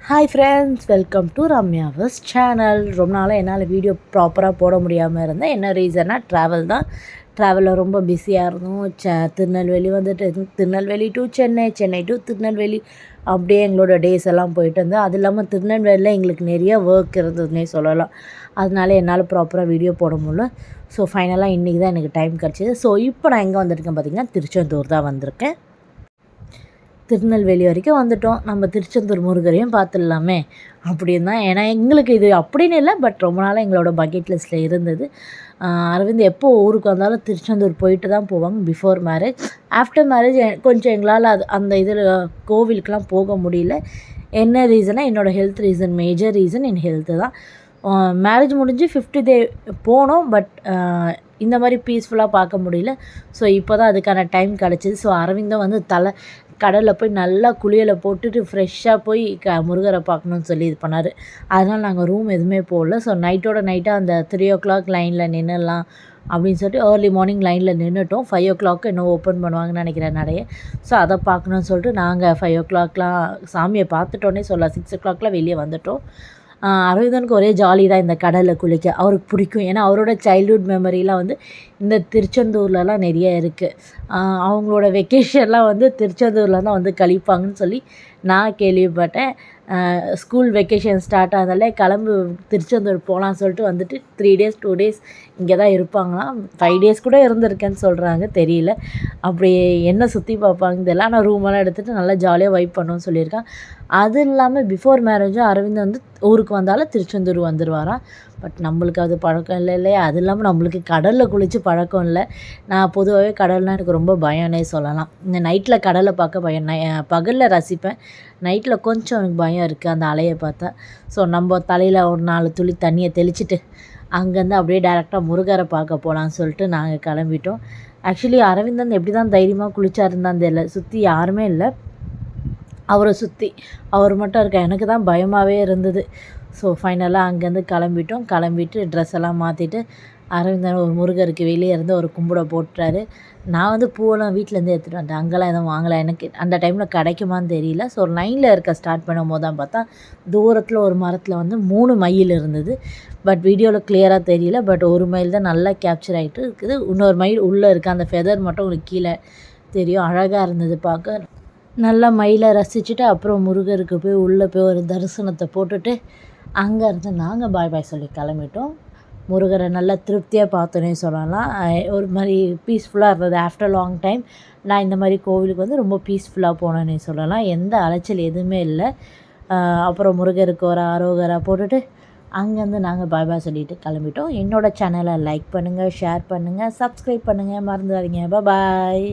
Hi friends, welcome to Ramya's channel. ரொம்ப நாளாக என்னால் வீடியோ ப்ராப்பராக போட முடியாமல் இருந்தேன். என்ன ரீசன்னா ட்ராவல் தான். ட்ராவலில் ரொம்ப பிஸியாக இருந்தோம். திருநெல்வேலி வந்துட்டு திருநெல்வேலி டு சென்னை, சென்னை டு திருநெல்வேலி, அப்படியே எங்களோட டேஸ் எல்லாம் போயிட்டு இருந்தோம். அது இல்லாமல் திருநெல்வேலியில் எங்களுக்கு நிறைய ஒர்க் இருந்ததுன்னே சொல்லலாம். அதனால என்னால் ப்ராப்பராக வீடியோ போட முடியல. ஸோ ஃபைனலாக இன்றைக்கி தான் எனக்கு டைம் கிடச்சிது. ஸோ இப்போ நான் எங்கே வந்திருக்கேன் பார்த்திங்கன்னா, திருச்செந்தூர் தான் வந்திருக்கேன். திருநெல்வேலி வரைக்கும் வந்துவிட்டோம். நம்ம திருச்செந்தூர் முருகரையும் பார்த்துடலாமே அப்படின்னு தான். ஏன்னா எங்களுக்கு இது அப்படின்னு இல்லை, பட் ரொம்ப நாளாக எங்களோட பக்கெட் லிஸ்ட்டில் இருந்தது. அரவிந்த் எப்போ ஊருக்கு வந்தாலும் திருச்செந்தூர் போயிட்டு தான் போவாங்க. பிஃபோர் மேரேஜ், ஆஃப்டர் மேரேஜ் கொஞ்சம் எங்களால் அந்த இதில் கோவிலுக்கெலாம் போக முடியல. என்ன ரீசனாக என்னோடய ஹெல்த் ரீசன், மேஜர் ரீசன் என் ஹெல்த்து தான். மேரேஜ் முடிஞ்சு 50th டே போனோம், பட் இந்த மாதிரி பீஸ்ஃபுல்லாக பார்க்க முடியல. ஸோ இப்போ தான் அதுக்கான டைம் கிடச்சிது. ஸோ அரவிந்தும் வந்து கடலில் போய் நல்லா குளியலை போட்டுட்டு ஃப்ரெஷ்ஷாக போய் முருகரை பார்க்கணுன்னு சொல்லி இது பண்ணார். அதனால் நாங்கள் ரூம் எதுவுமே போடல. ஸோ நைட்டோட நைட்டாக அந்த 3 o'clock லைனில் நின்றுடலாம் அப்படின்னு சொல்லிட்டு ஏர்லி மார்னிங் லைனில் நின்றுட்டோம். 5 o'clock இன்னும் ஓப்பன் பண்ணுவாங்கன்னு நினைக்கிறேன் நடைய. ஸோ அதை பார்க்கணுன்னு சொல்லிட்டு நாங்கள் 5 o'clockலாம் சாமியை பார்த்துட்டோன்னே சொல்லலாம். 6 o'clockலாம் வெளியே வந்துட்டோம். அரவிந்தனுக்கு ஒரே ஜாலி தான் இந்த கடலில் குளிக்க. அவருக்கு பிடிக்கும். ஏன்னா அவரோட சைல்ட்ஹுட் மெமரிலாம் வந்து இந்த திருச்செந்தூர்லலாம் நிறைய இருக்குது. அவங்களோட வெக்கேஷன்லாம் வந்து திருச்செந்தூரில் தான் வந்து கழிப்பாங்கன்னு சொல்லி நான் கேள்விப்பட்டேன். ஸ்கூல் வெக்கேஷன் ஸ்டார்ட் ஆனதாலே கிளம்பு திருச்செந்தூர் போகலான்னு சொல்லிட்டு வந்துட்டு 3 days 2 days இங்கே தான் இருப்பாங்களாம். 5 days கூட இருந்திருக்கேன்னு சொல்கிறாங்க, தெரியல. அப்படி என்ன சுற்றி பார்ப்பாங்க இதெல்லாம். நான் ரூமெல்லாம் எடுத்துகிட்டு நல்லா ஜாலியாக வைப் பண்ணுவோன்னு சொல்லியிருக்கேன். அது இல்லாமல் பிஃபோர் மேரேஜும் அரவிந்த் வந்து ஊருக்கு வந்தாலும் திருச்செந்தூர் வந்துடுவாராம். பட் நம்மளுக்கு அது பழக்கம் இல்லை இல்லையா. அது இல்லாமல் நம்மளுக்கு கடலில் குளித்து பழக்கம் இல்லை. நான் பொதுவாகவே கடல்னால் எனக்கு ரொம்ப பயம்னே சொல்லலாம். இந்த நைட்டில் கடலை பார்க்க பயம். பகலில் ரசிப்பேன், நைட்டில் கொஞ்சம் எனக்கு பயம் இருக்குது அந்த அலையை பார்த்தா. ஸோ நம்ம தலையில் ஒரு 4 துளி தண்ணியை தெளிச்சிட்டு அங்கேருந்து அப்படியே டேரெக்டாக முருகரை பார்க்க போகலான்னு சொல்லிட்டு நாங்கள் கிளம்பிட்டோம். ஆக்சுவலி அரவிந்தன் எப்படி தான் தைரியமாக குளிச்சாருந்தான் தெரியல. சுற்றி யாருமே இல்லை, அவரை சுற்றி அவர் மட்டும் இருக்கா. எனக்கு தான் பயமாகவே இருந்தது. ஸோ ஃபைனலாக அங்கேருந்து கிளம்பிட்டு ட்ரெஸ் எல்லாம் மாற்றிட்டு அரவிந்தன் ஒரு முருகருக்கு வெளியே இருந்து ஒரு கும்பிட போட்டுறாரு. நான் வந்து பூவெல்லாம் வீட்டிலேருந்து எடுத்துகிட்டு வந்தேன். அங்கெல்லாம் எதுவும் வாங்கலை. எனக்கு அந்த டைமில் கிடைக்குமான்னு தெரியல. ஸோ ஒரு லைனில் இருக்க ஸ்டார்ட் பண்ணும் போது தான் பார்த்தா தூரத்தில் ஒரு மரத்தில் வந்து 3 மயில் இருந்தது. பட் வீடியோவில் கிளியராக தெரியல. பட் ஒரு மயில் தான் நல்லா கேப்சர் ஆகிட்டு இருக்குது. இன்னொரு மயில் உள்ளே இருக்குது. அந்த ஃபெதர் மட்டும் உங்களுக்கு கீழே தெரியும். அழகாக இருந்தது பார்க்க. நல்லா மயிலை ரசிச்சுட்டு அப்புறம் முருகருக்கு போய் உள்ளே போய் ஒரு தரிசனத்தை போட்டுட்டு அங்கேருந்து நாங்கள் பாய் பாய் சொல்லி கிளம்பிட்டோம். முருகரை நல்லா திருப்தியாக பார்த்தோன்னே சொல்லலாம். ஒரு மாதிரி பீஸ்ஃபுல்லாக இருந்தது. ஆஃப்டர் லாங் டைம் நான் இந்த மாதிரி கோவிலுக்கு வந்து ரொம்ப பீஸ்ஃபுல்லாக போனேன்னே சொல்லலாம். எந்த அலைச்சல் எதுவுமே இல்லை. அப்புறம் முருகருக்கு ஒரு அரோகரா போட்டுட்டு அங்கேருந்து நாங்கள் பாய் பாய் சொல்லிவிட்டு கிளம்பிட்டோம். என்னோடய சேனலை லைக் பண்ணுங்கள், ஷேர் பண்ணுங்கள், சப்ஸ்கிரைப் பண்ணுங்கள், மறந்துடாதீங்க. பாய்.